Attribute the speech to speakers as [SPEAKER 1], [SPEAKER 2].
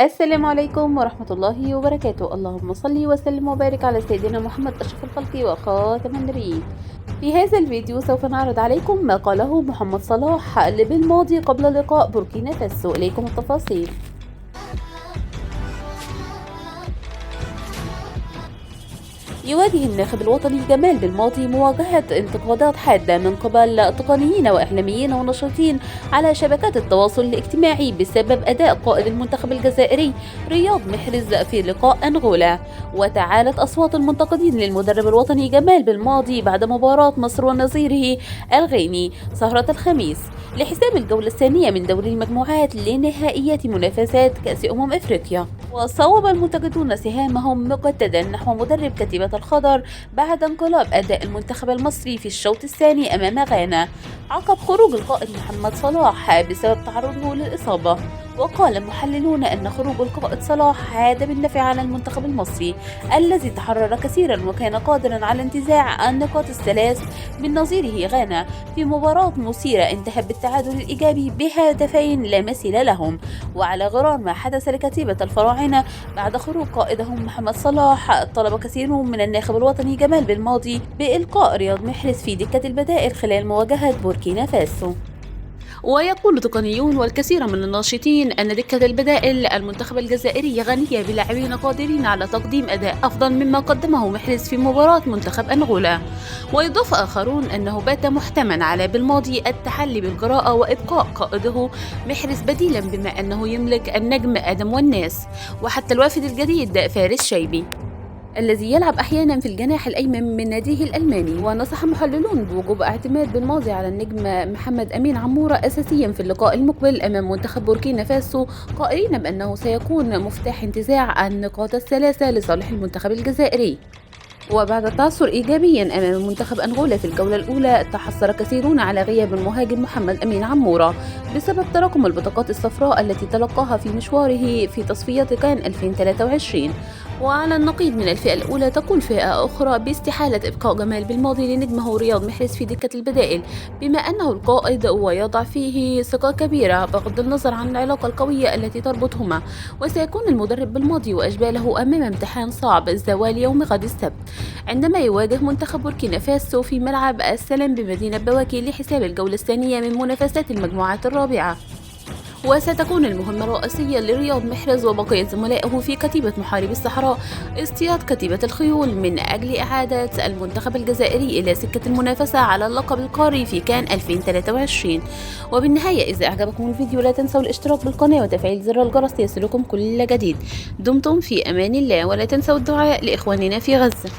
[SPEAKER 1] السلام عليكم ورحمة الله وبركاته. اللهم صل وسلم وبارك على سيدنا محمد أشرف الخلق وخاتم النبيين. في هذا الفيديو سوف نعرض عليكم ما قاله محمد صلاح بالماضي قبل لقاء بوركينا فاسو. إليكم التفاصيل. يواجه الناخب الوطني جمال بالماضي مواجهة انتقادات حادة من قبل تقنيين وإعلاميين وناشطين على شبكات التواصل الاجتماعي بسبب أداء قائد المنتخب الجزائري رياض محرز في لقاء أنغولا. وتعالت أصوات المنتقدين للمدرب الوطني جمال بالماضي بعد مباراة مصر ونظيره الغيني سهرة الخميس لحساب الجولة الثانية من دوري المجموعات لنهائيات منافسات كأس أفريقيا. وصوب المنتقدون سهامهم مجددا نحو مدرب كتيبة الخضر بعد انقلاب أداء المنتخب المصري في الشوط الثاني أمام غانا عقب خروج القائد محمد صلاح بسبب تعرضه للإصابة. وقال محللون أن خروج القائد صلاح عاد بالنفع على المنتخب المصري الذي تحرر كثيرا وكان قادرا على انتزاع النقاط الثلاث من نظيره غانا في مباراة مثيرة انتهت بالتعادل الإيجابي بهدفين لا مثيل لهم. وعلى غرار ما حدث لكتيبة الفراعنة بعد خروج قائدهم محمد صلاح، طلب كثيرون من الناخب الوطني جمال بالماضي بإلقاء رياض محرز في دكة البدائل خلال مواجهة بوركينا فاسو. ويقول تقنيون والكثير من الناشطين أن دكة البدائل المنتخب الجزائري غنية بلاعبين قادرين على تقديم أداء أفضل مما قدمه محرز في مباراة منتخب أنغولا. ويضاف آخرون أنه بات محتما على بالماضي التحلي بالجراءة وإبقاء قائده محرز بديلا بما أنه يملك النجم آدم والناس وحتى الوافد الجديد فارس شيبي الذي يلعب أحيانا في الجناح الأيمن من ناديه الألماني. ونصح محللون بوجوب اعتماد بالماضي على النجم محمد أمين عمورة أساسيا في اللقاء المقبل أمام منتخب بوركينا فاسو، قائلين بأنه سيكون مفتاح انتزاع النقاط الثلاثة لصالح المنتخب الجزائري. وبعد التعثر إيجابيا أمام منتخب أنغولا في الجولة الأولى، تحسر كثيرون على غياب المهاجم محمد أمين عمورة بسبب تراكم البطاقات الصفراء التي تلقاها في مشواره في تصفيات كان 2023. وعلى النقيض من الفئة الأولى، تقول فئة أخرى باستحالة إبقاء جمال بالماضي لنجمه رياض محرز في دكة البدائل بما أنه القائد ويضع فيه ثقة كبيرة بغض النظر عن العلاقة القوية التي تربطهما. وسيكون المدرب بالماضي وأشباله أمام امتحان صعب زوال يوم غد السبت عندما يواجه منتخب بوركينا فاسو في ملعب السلام بمدينة بواكي لحساب الجولة الثانية من منافسات المجموعات الرابعة. وستكون المهمة الرئيسية لرياض محرز وبقية زملائه في كتيبة محاربي الصحراء اصطياد كتيبة الخيول من أجل إعادة المنتخب الجزائري إلى سكة المنافسة على اللقب القاري في كان 2023. وبالنهاية، إذا أعجبكم الفيديو لا تنسوا الاشتراك بالقناة وتفعيل زر الجرس ليصلكم كل جديد. دمتم في أمان الله، ولا تنسوا الدعاء لإخواننا في غزة.